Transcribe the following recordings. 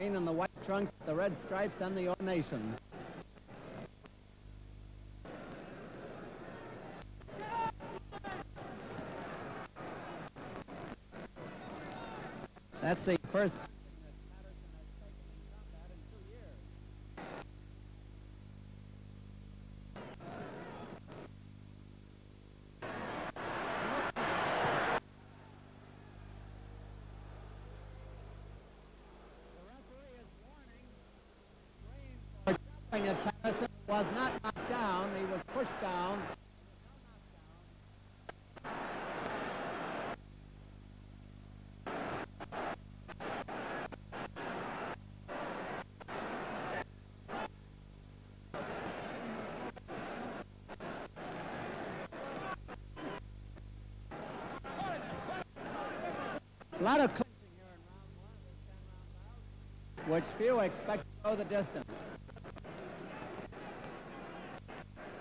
green and the white trunks, the red stripes, and the ornations. That's the first that Patterson has taken in combat in 2 years. The referee is warning Green for jumping at Patterson. Was not knocked down. He was pushed down. A lot of clinching here in round 1 of this 10-round bout, which few expect to go the distance.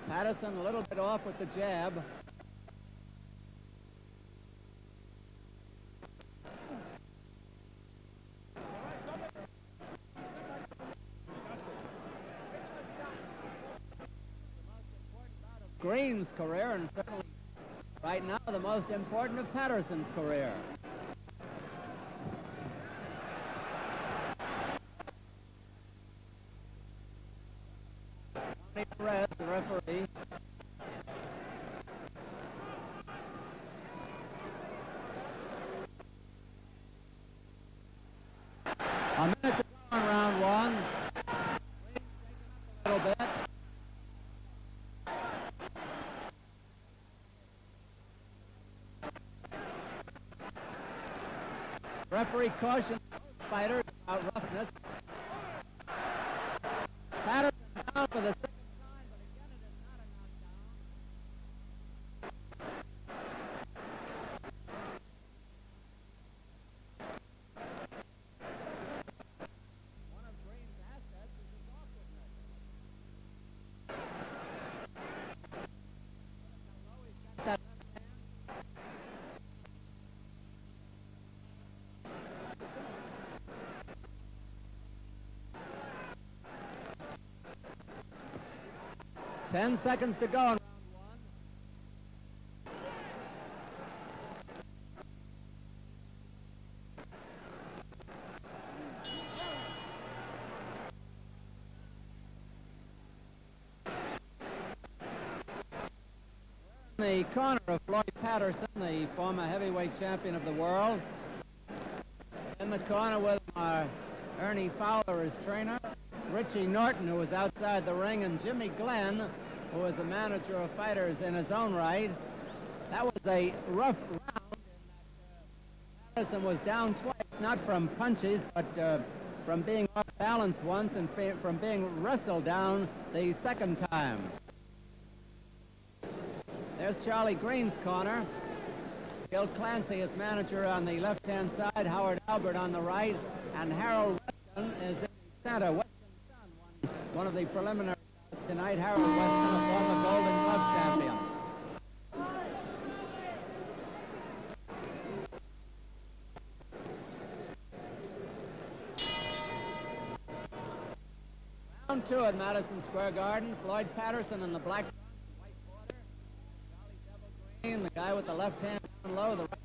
Patterson a little bit off with the jab. Green's career, and certainly right now the most important of Patterson's career. Red, the referee. A minute to go in round 1. A little bit. Referee cautions both fighters about roughness. Patterson down for the second time, but again it is not a knockdown. One of Green's assets is his awkwardness. How low he's got that left hand. 10 seconds to go in round 1. In the corner of Floyd Patterson, the former heavyweight champion of the world. In the corner with Ernie Fowler, his trainer. Richie Norton, who was outside the ring, and Jimmy Glenn, who was a manager of fighters in his own right. That was a rough round in that Madison was down twice, not from punches, but from being off balance once and from being wrestled down the second time. There's Charlie Green's corner. Gil Clancy, his manager, on the left-hand side, Howard Albert on the right, and Harold Weston is in the center. One of the preliminary bouts tonight, Harold Weston, a former Golden Glove champion. Round 2 at Madison Square Garden. Floyd Patterson in the black trunks, white border. Charlie Devil Green, the guy with the left hand down low, the right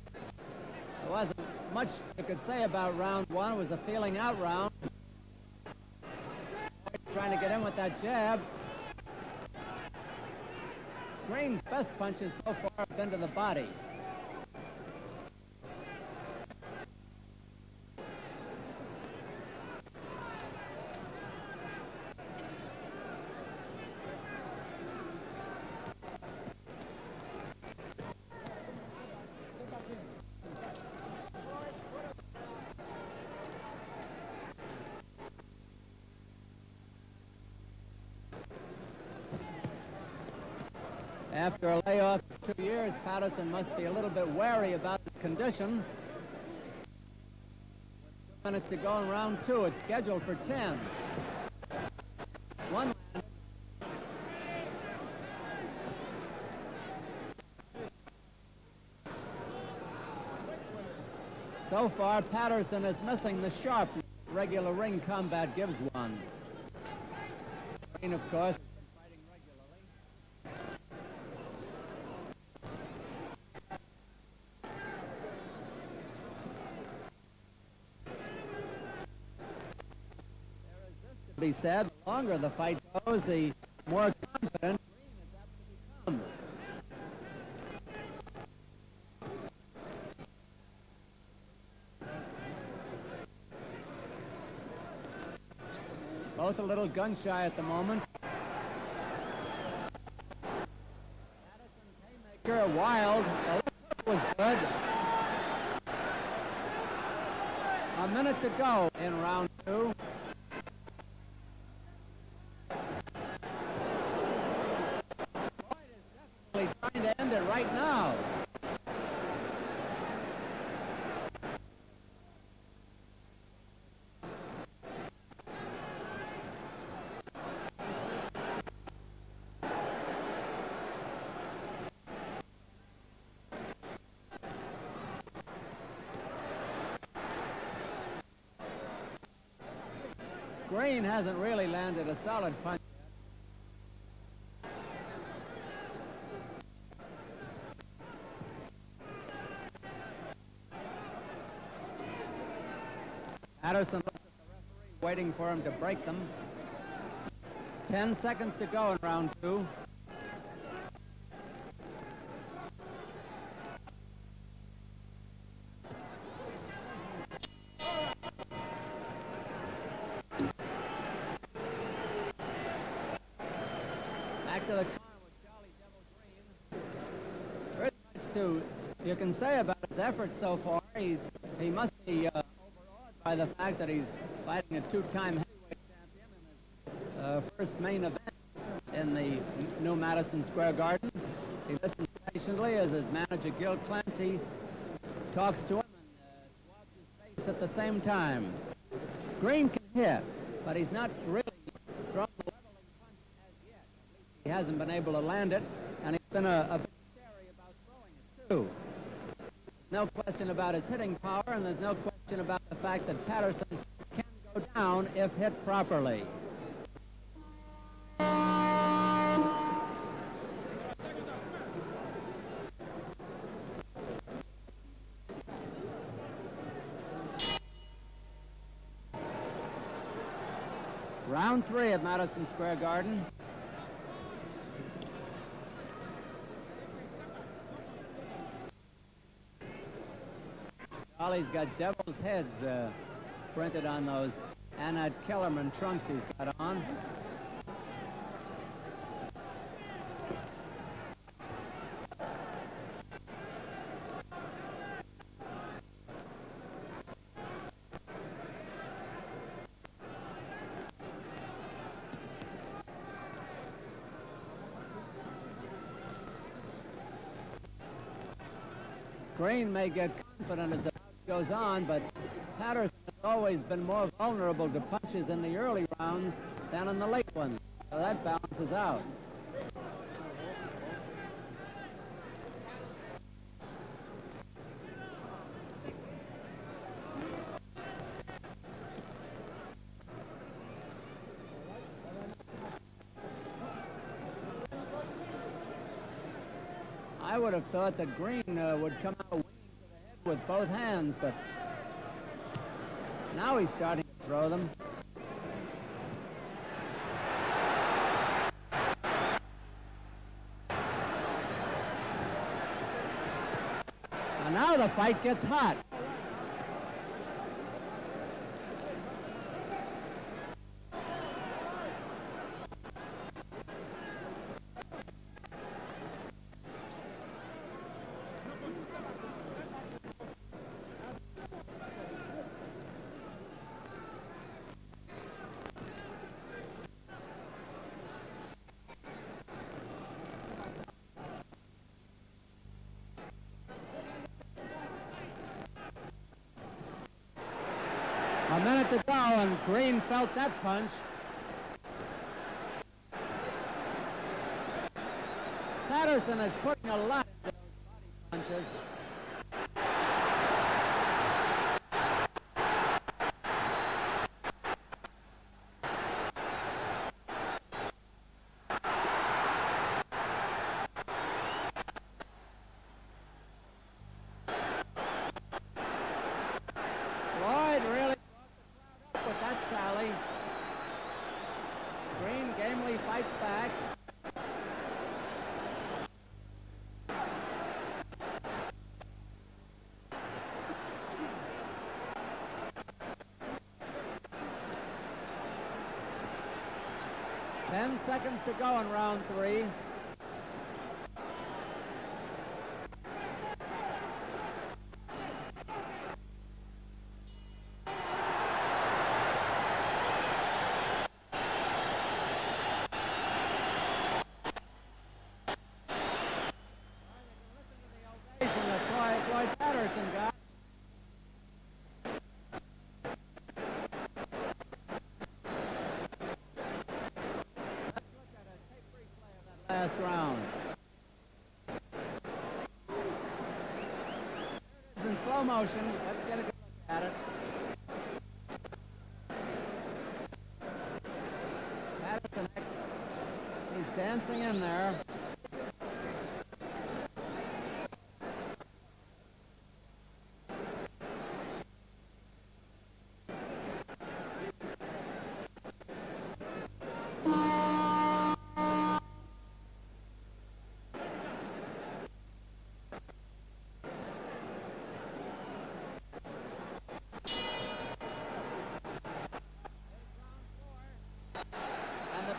in front of his face. There wasn't much you could say about round 1. It was a feeling out round. Trying to get in with that jab. Green's best punches so far have been to the body. After a layoff of 2 years, Patterson must be a little bit wary about his condition. 2 minutes to go in round 2. It's scheduled for 10. One. So far, Patterson is missing the sharpness regular ring combat gives one. Green, of course, has been fighting regularly. There is this to be said: the longer the fight goes, the more confident Green is apt to become. Both a little gun-shy at the moment. Madison's haymaker, wild. The left hook was good. A minute to go in round two. Floyd is definitely trying to end it right now. Green hasn't really landed a solid punch yet. Patterson looks at the referee, waiting for him to break them. 10 seconds to go in round two. Back to the corner with Charley Devil Green. Very much you can say about his efforts so far. He must be overawed by the fact that he's fighting a two-time heavyweight champion in his first main event in the new Madison Square Garden. He listens patiently as his manager, Gil Clancy, talks to him and swabs his face at the same time. Green can hit, but he's not really thrown the leveling punch as yet. At least he hasn't been able to land it, and he's been a bit chary about throwing it, too. No question about his hitting power, and there's no question about the fact that Patterson can go down if hit properly. Round three at Madison Square Garden. Charley's got devil's heads printed on those Annette Kellerman trunks he's got on. Green may get confident as the round goes on, but Patterson has always been more vulnerable to punches in the early rounds than in the late ones, so that balances out. I would have thought that Green would come out winning to the head with both hands, but now he's starting to throw them. And now the fight gets hot. A minute to go, and Green felt that punch. Patterson is putting a lot into those body punches. Charley. Green gamely fights back. Ten seconds to go in round 3. Floyd Patterson got. Let's look at a tape replay of that last round. It's in slow motion. Let's get a good look at it. Madison, he's dancing in there.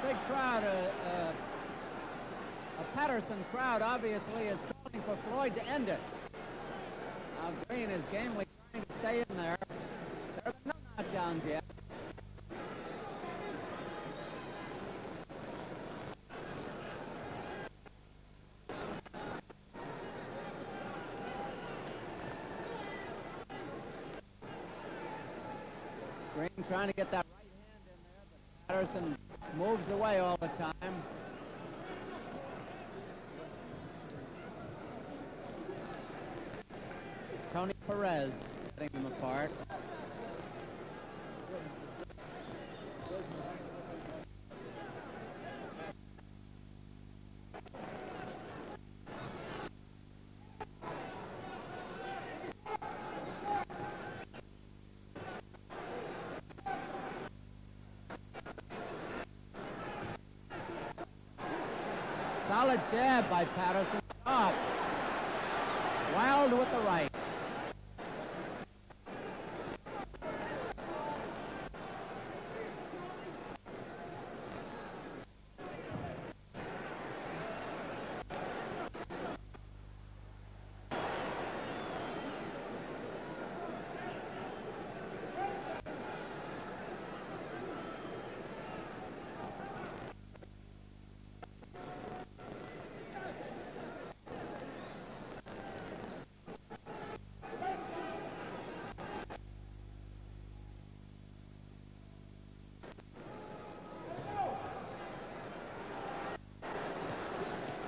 Big crowd, a Patterson crowd, obviously, is calling for Floyd to end it. Now Green is gamely trying to stay in there. There have been no knockdowns yet. Green trying to get that right hand in there, but Patterson moves away all the time. Tony Perez setting them apart. Solid jab by Patterson. Up. Wild with the right.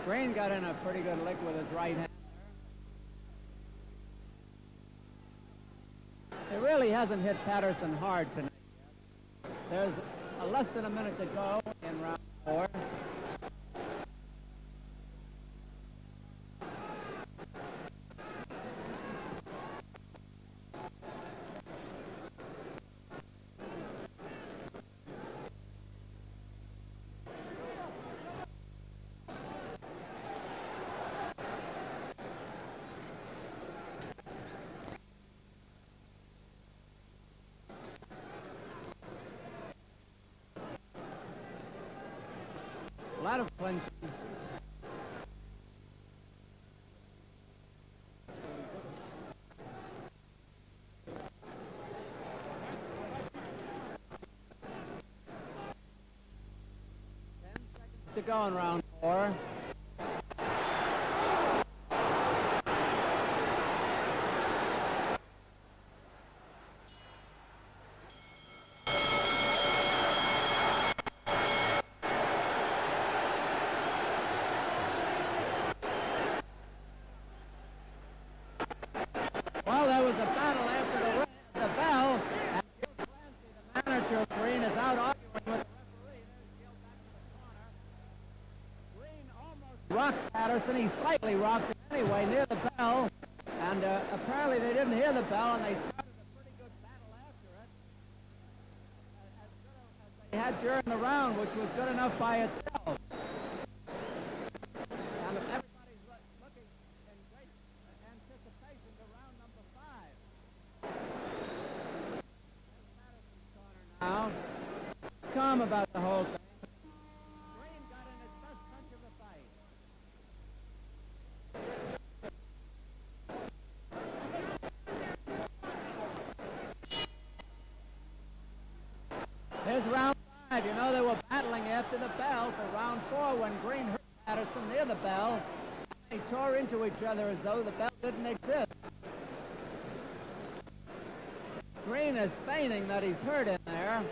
Green got in a pretty good lick with his right hand. He really hasn't hit Patterson hard tonight yet. There's less than a minute to go in round 4. A lot of clinching. To go in round 4. Well, there was a battle after the bell, and Bill Clancy, the manager of Green, is out arguing with the referee. There's Gil back to the corner. Green almost rocked Patterson. He slightly rocked him anyway near the bell, and apparently they didn't hear the bell, and they started a pretty good battle after it. As good during the round, which was good enough by itself. And everybody's looking in great anticipation to round number 5. Madison's corner now. Calm about the whole thing. Green got in his best punch of the fight. Here's round 5. You know, they were battling after the bell for round 4 when Green hurt Patterson near the bell. They tore into each other as though the bell didn't exist. Green is feigning that he's hurt in there.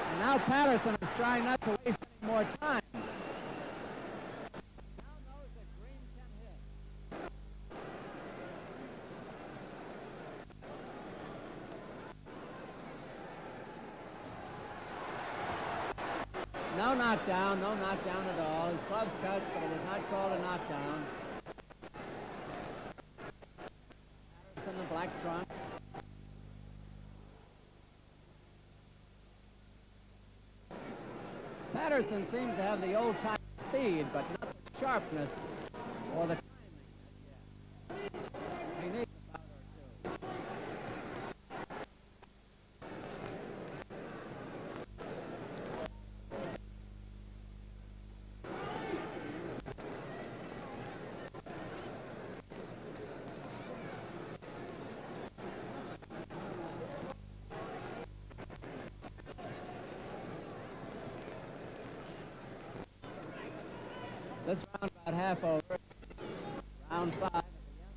And now Patterson is trying not to waste any more time. No knockdown at all. His gloves touched, but it was not called a knockdown. Patterson, the black trunks. Patterson seems to have the old-time speed, but not the sharpness or the timing. He needs a bout or two. This round about half over. Round 5. At the end,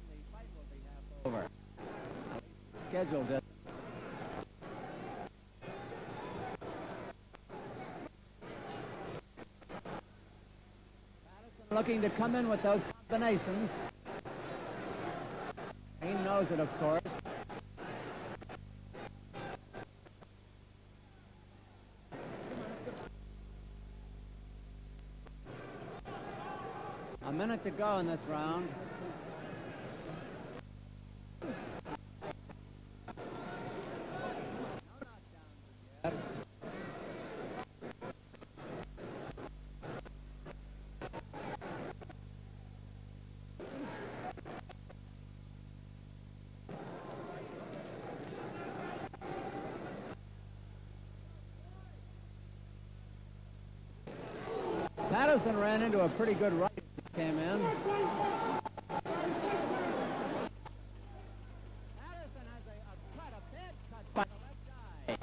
the fight will be half over. At least scheduled distance. Madison looking to come in with those combinations. He knows it, of course. A minute to go in this round. Patterson ran into a pretty good right. Came in. Patterson has a bad cut by the left eye.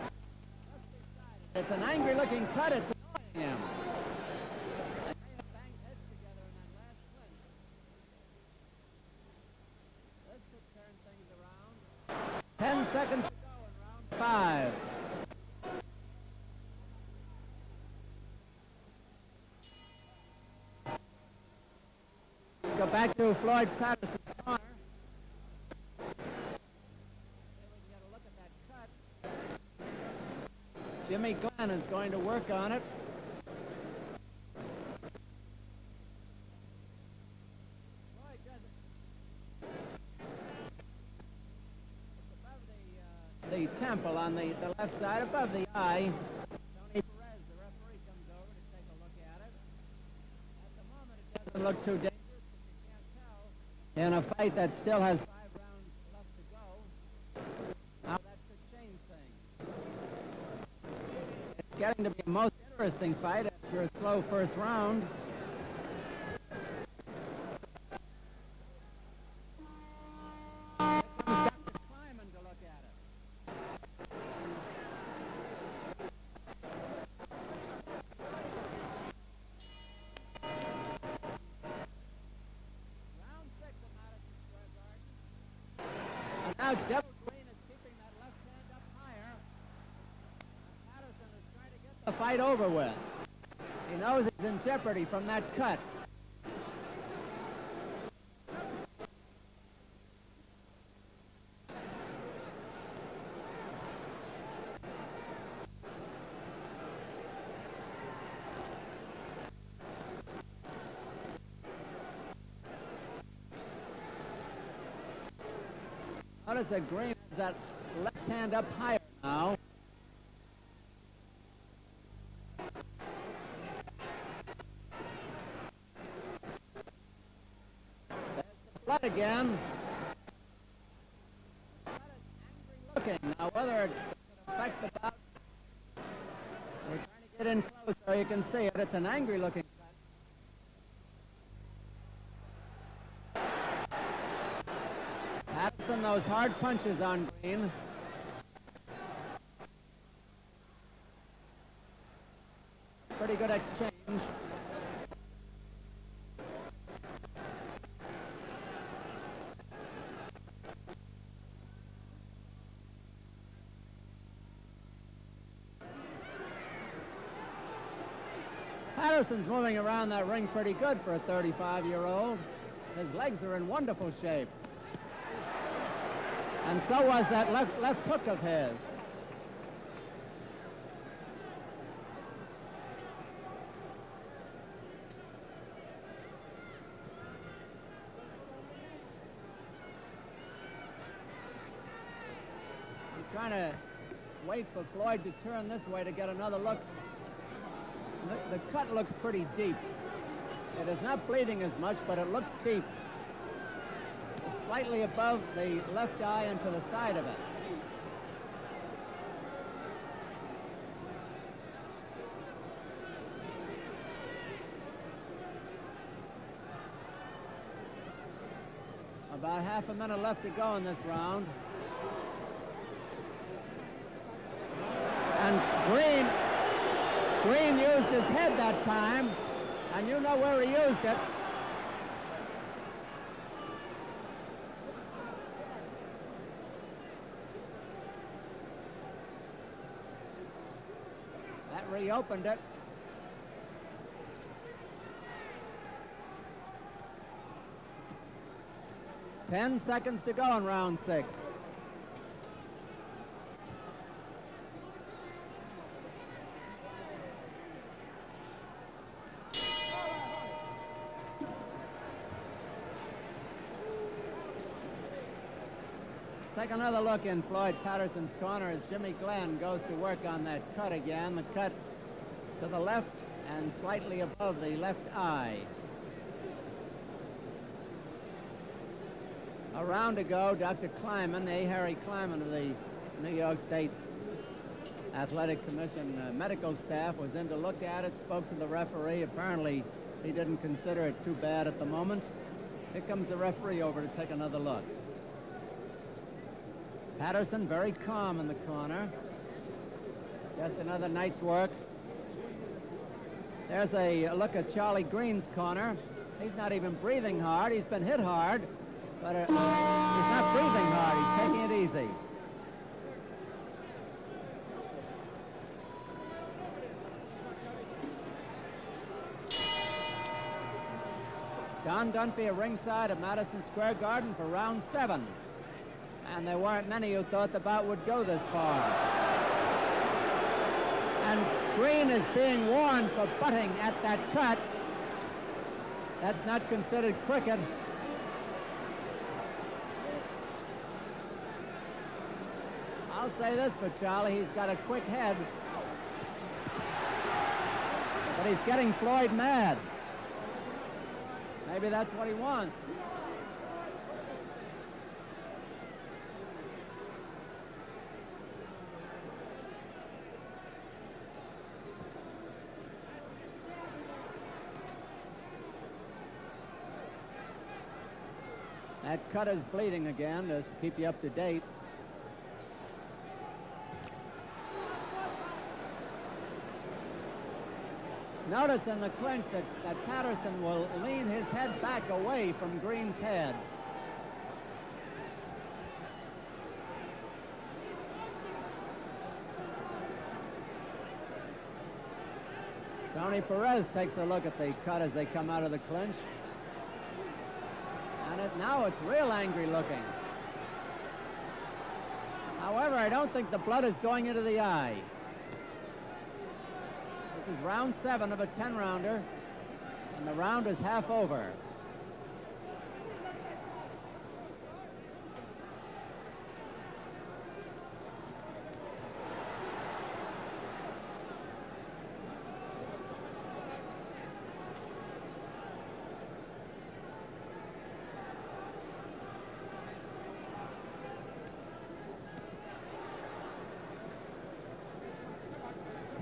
It's an angry-looking cut. It's annoying him. They may have banged heads together in that last clinch. This could turn things around. 10 seconds to go in round 5. Go back to Floyd Patterson's corner. See if we can get a look at that cut. Jimmy Glenn is going to work on it. Floyd does it. It's above the temple on the left side, above the eye. Tony Perez, the referee, comes over to take a look at it. At the moment, it doesn't look too dangerous. In a fight that still has 5 rounds left to go. Now that could change things. It's getting to be a most interesting fight after a slow first round. Here comes Dr. Kleiman to look at it. Now Devil Green is keeping that left hand up higher. Patterson is trying to get the fight over with. He knows he's in jeopardy from that cut. Notice that Green has that left hand up higher now. There's the blood again. Looking. Now, whether it can affect the bout, we're trying to get in close so you can see it. It's an angry looking cut. Patterson, those hard punches on Green. Pretty good exchange. Patterson's moving around that ring pretty good for a 35-year-old. His legs are in wonderful shape. And so was that left hook of his. He's trying to wait for Floyd to turn this way to get another look. The cut looks pretty deep. It is not bleeding as much, but it looks deep. It's slightly above the left eye and to the side of it. About half a minute left to go in this round. And Green used his head that time, and you know where he used it. That reopened it. Ten seconds to go in round 6. Take another look in Floyd Patterson's corner as Jimmy Glenn goes to work on that cut again. The cut to the left and slightly above the left eye. A round ago, Dr. Kleiman, A. Harry Kleiman of the New York State Athletic Commission medical staff was in to look at it, spoke to the referee. Apparently, he didn't consider it too bad at the moment. Here comes the referee over to take another look. Patterson very calm in the corner. Just another night's work. There's a look at Charley Green's corner. He's not even breathing hard. He's been hit hard, but he's not breathing hard. He's taking it easy. Don Dunphy at ringside at Madison Square Garden for round 7. And there weren't many who thought the bout would go this far. And Green is being warned for butting at that cut. That's not considered cricket. I'll say this for Charley, he's got a quick head. But he's getting Floyd mad. Maybe that's what he wants. That cut is bleeding again, just to keep you up to date. Notice in the clinch that Patterson will lean his head back away from Green's head. Tony Perez takes a look at the cut as they come out of the clinch. And now it's real angry looking. However, I don't think the blood is going into the eye. This is round 7 of a 10-rounder, and the round is half over.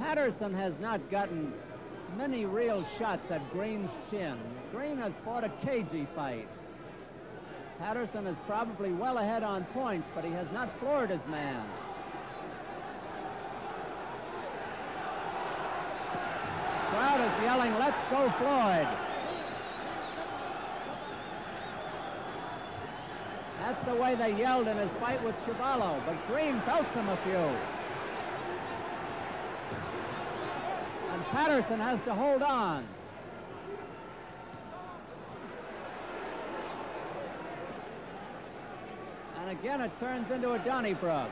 Patterson has not gotten many real shots at Green's chin. Green has fought a cagey fight. Patterson is probably well ahead on points, but he has not floored his man. The crowd is yelling, "Let's go, Floyd." That's the way they yelled in his fight with Cavallo, but Green belts him a few. And Patterson has to hold on. And again it turns into a Donnybrook.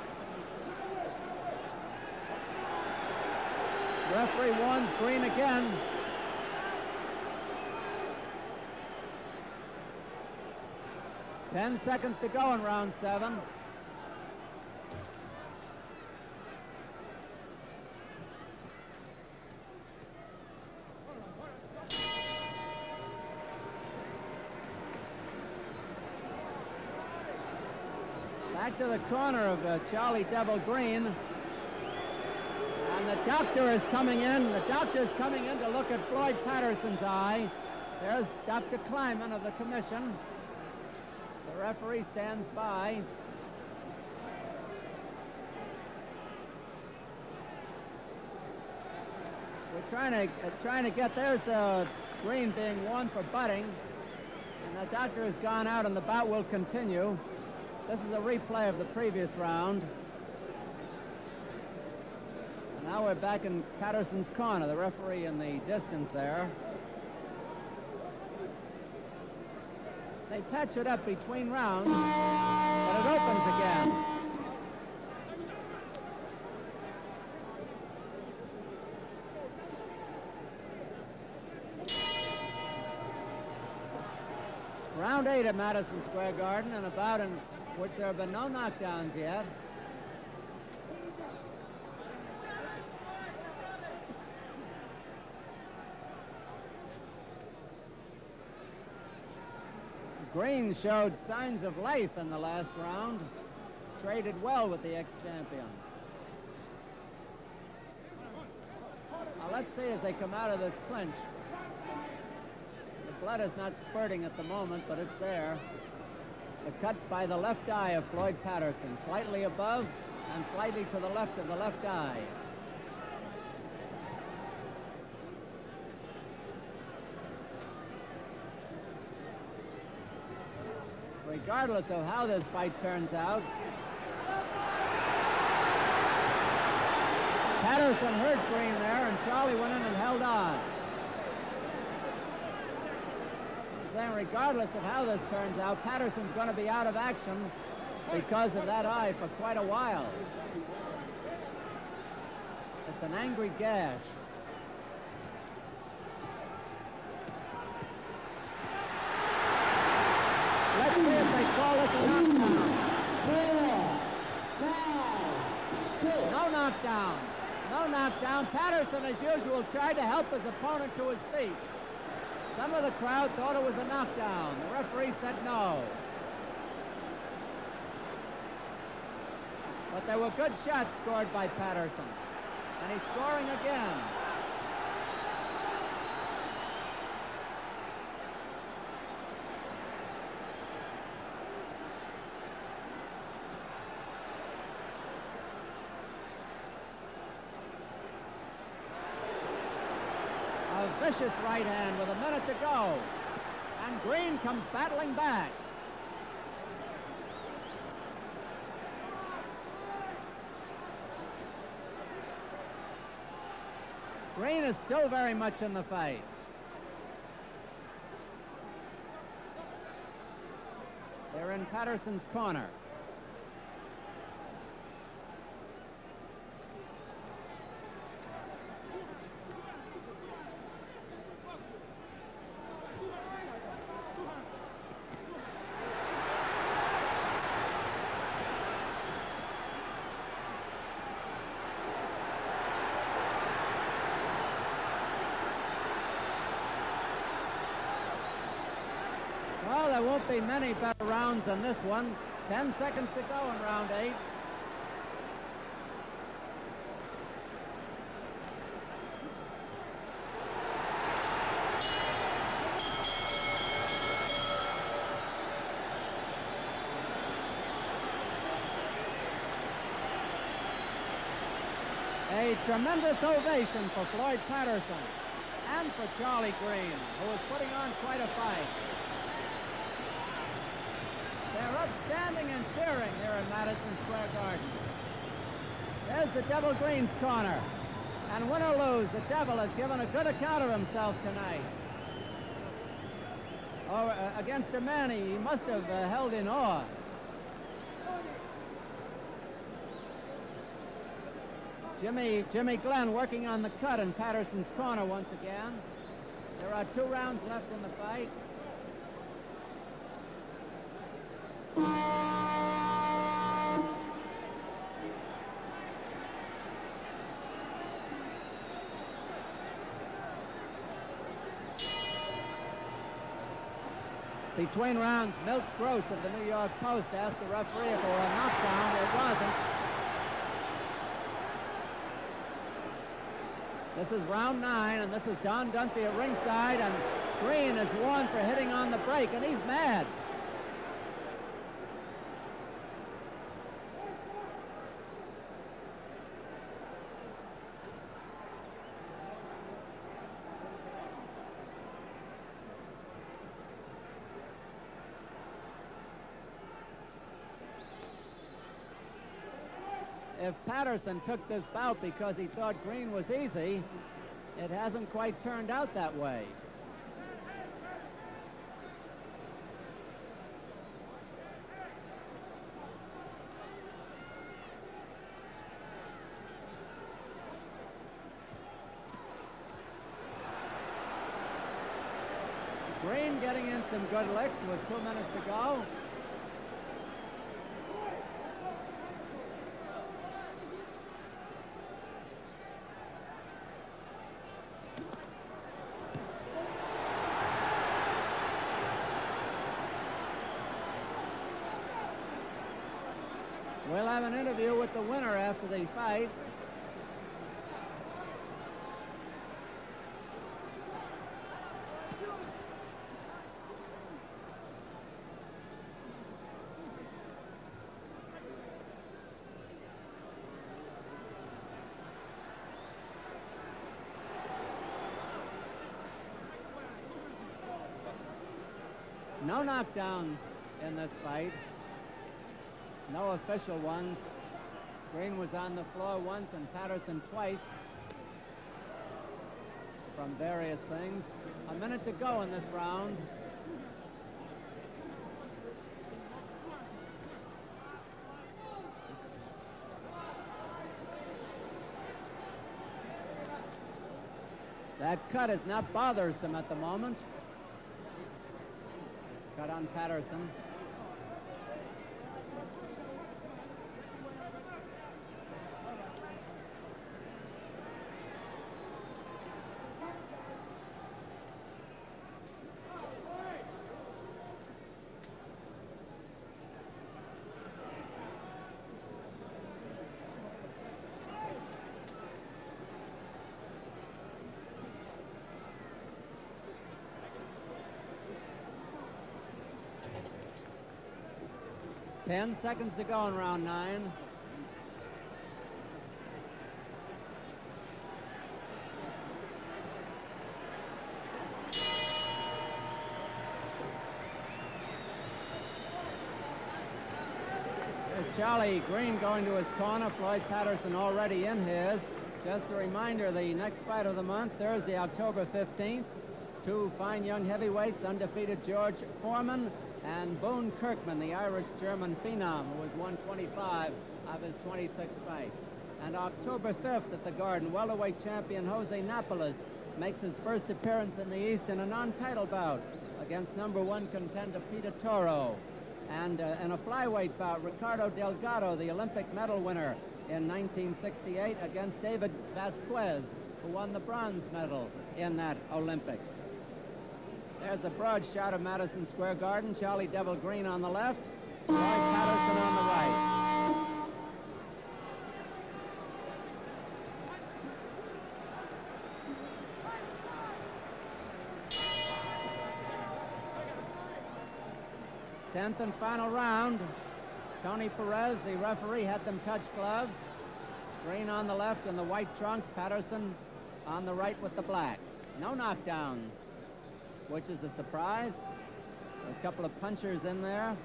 Referee warns Green again. Ten seconds to go in round 7. Back to the corner of Charley Devil Green. And the doctor is coming in. The doctor is coming in to look at Floyd Patterson's eye. There's Dr. Kleiman of the commission. The referee stands by. We're trying to get, there's Green being warned for butting. And the doctor has gone out and the bout will continue. This is a replay of the previous round. And now we're back in Patterson's corner, the referee in the distance there. They patch it up between rounds, but it opens again. Round 8 at Madison Square Garden, and a bout in which there have been no knockdowns yet. Green showed signs of life in the last round, traded well with the ex-champion. Now let's see as they come out of this clinch. The blood is not spurting at the moment, but it's there. The cut by the left eye of Floyd Patterson, slightly above and slightly to the left of the left eye. Regardless of how this fight turns out, Patterson hurt Green there, and Charley went in and held on. I'm saying regardless of how this turns out, Patterson's going to be out of action because of that eye for quite a while. It's an angry gash. Let's see if they call this a knockdown. 4, 5, 6. No knockdown. No knockdown. Patterson, as usual, tried to help his opponent to his feet. Some of the crowd thought it was a knockdown. The referee said no. But there were good shots scored by Patterson. And he's scoring again. Vicious right hand with a minute to go. And Green comes battling back. Green is still very much in the fight. They're in Patterson's corner. Well, there won't be many better rounds than this one. 10 seconds to go in round 8. tremendous ovation for Floyd Patterson and for Charley Green, who is putting on quite a fight. They're upstanding and cheering here in Madison Square Garden. There's the Devil Green's corner. And win or lose, the Devil has given a good account of himself tonight. Against a man he must have held in awe. Jimmy Glenn working on the cut in Patterson's corner once again. There are 2 rounds left in the fight. Between rounds, Milt Gross of the New York Post asked the referee if it were a knockdown. It wasn't. This is round 9, and this is Don Dunphy at ringside, and Green is warned for hitting on the break, and he's mad. If Patterson took this bout because he thought Green was easy, it hasn't quite turned out that way. Green getting in some good licks with 2 minutes to go. We'll have an interview with the winner after the fight. No knockdowns in this fight. No official ones. Green was on the floor once and Patterson twice from various things. A minute to go in this round. That cut is not bothersome at the moment. Cut on Patterson. Ten seconds to go in round 9. There's Charley Green going to his corner. Floyd Patterson already in his. Just a reminder, the next fight of the month, Thursday, October 15th. 2 fine young heavyweights, undefeated George Foreman and Boone Kirkman, the Irish-German phenom, who has won 25 of his 26 fights. And October 5th at the Garden, welterweight champion Jose Napoles makes his first appearance in the East in a non-title bout against #1 contender Peter Toro. And in a flyweight bout, Ricardo Delgado, the Olympic medal winner in 1968, against David Vasquez, who won the bronze medal in that Olympics. There's a broad shot of Madison Square Garden. Charley Devil Green on the left, Floyd Patterson on the right. Tenth and final round. Tony Perez, the referee, had them touch gloves. Green on the left in the white trunks, Patterson on the right with the black. No knockdowns, which is a surprise. A couple of punchers in there.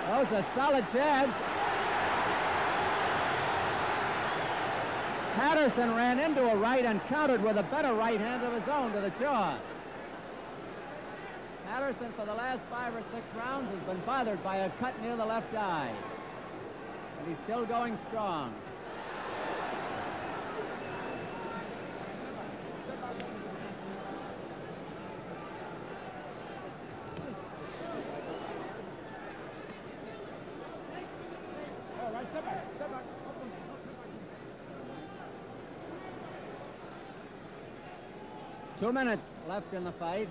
Those are solid jabs. Patterson ran into a right and countered with a better right hand of his own to the jaw. Patterson, for the last 5 or 6 rounds, has been bothered by a cut near the left eye. And he's still going strong. Two minutes left in the fight.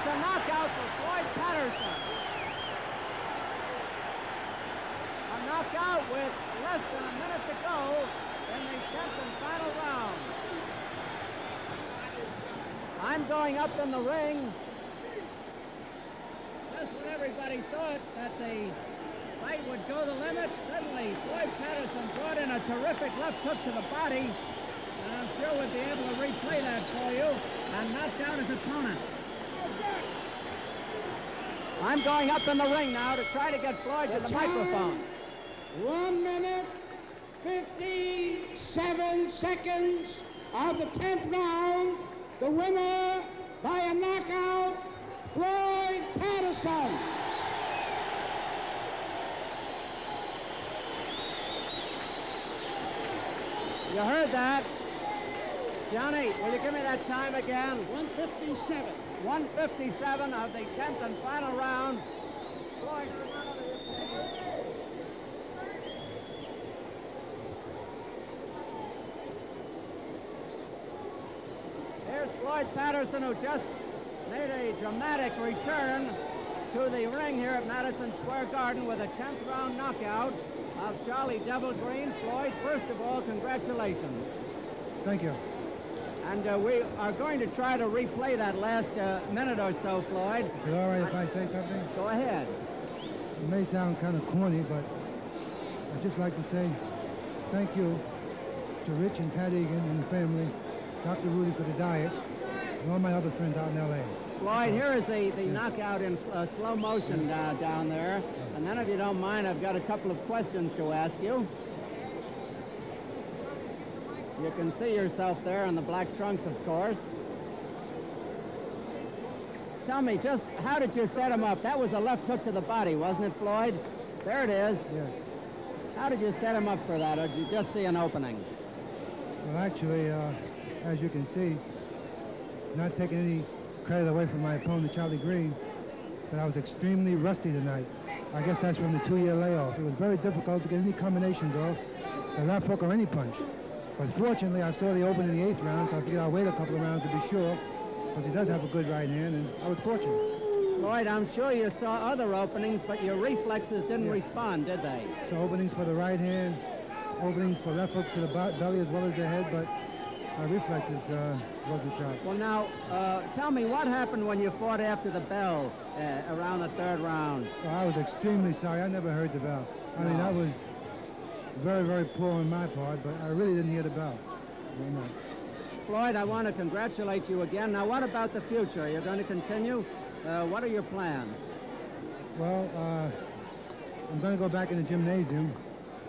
Knockout for Floyd Patterson. A knockout with less than a minute to go in the 10th and final round. I'm going up in the ring. Just when everybody thought that the fight would go the limit, suddenly Floyd Patterson brought in a terrific left hook to the body, and I'm sure we'll be able to replay that for you, and knocked out his opponent. I'm going up in the ring now to try to get Floyd to the microphone. 1 minute, 57 seconds of the 10th round. The winner by a knockout, Floyd Patterson. You heard that. Johnny, will you give me that time again? 1:57. 1:57 of the 10th and final round. Floyd, here's Floyd Patterson, who just made a dramatic return to the ring here at Madison Square Garden with a 10th round knockout of Charley Devil Green. Floyd, first of all, congratulations. Thank you. And we are going to try to replay that last minute or so, Floyd. Is it all right if I say something? Go ahead. It may sound kind of corny, but I'd just like to say thank you to Rich and Pat Egan and the family, Dr. Rudy for the diet, and all my other friends out in L.A. Floyd, here is the knockout in slow motion down there. And then, if you don't mind, I've got a couple of questions to ask you. You can see yourself there in the black trunks, of course. Tell me, just how did you set him up? That was a left hook to the body, wasn't it, Floyd? There it is. Yes. How did you set him up for that, or did you just see an opening? Well, actually, as you can see, not taking any credit away from my opponent, Charley Green, but I was extremely rusty tonight. I guess that's from the 2-year layoff. It was very difficult to get any combinations off, the left hook or any punch. But fortunately, I saw the open in the 8th round, so I figured I'll wait a couple of rounds to be sure, because he does have a good right hand, and I was fortunate. Floyd, I'm sure you saw other openings, but your reflexes didn't respond, did they? So openings for the right hand, openings for left hooks to the belly as well as the head, but my reflexes wasn't sharp. Well, now, tell me, what happened when you fought after the bell around the 3rd round? Well, I was extremely sorry. I never heard the bell. I mean, that was very, very poor on my part, but I really didn't hear the bell. Very much. Floyd, I want to congratulate you again. Now, what about the future? Are you going to continue? What are your plans? Well, I'm going to go back in the gymnasium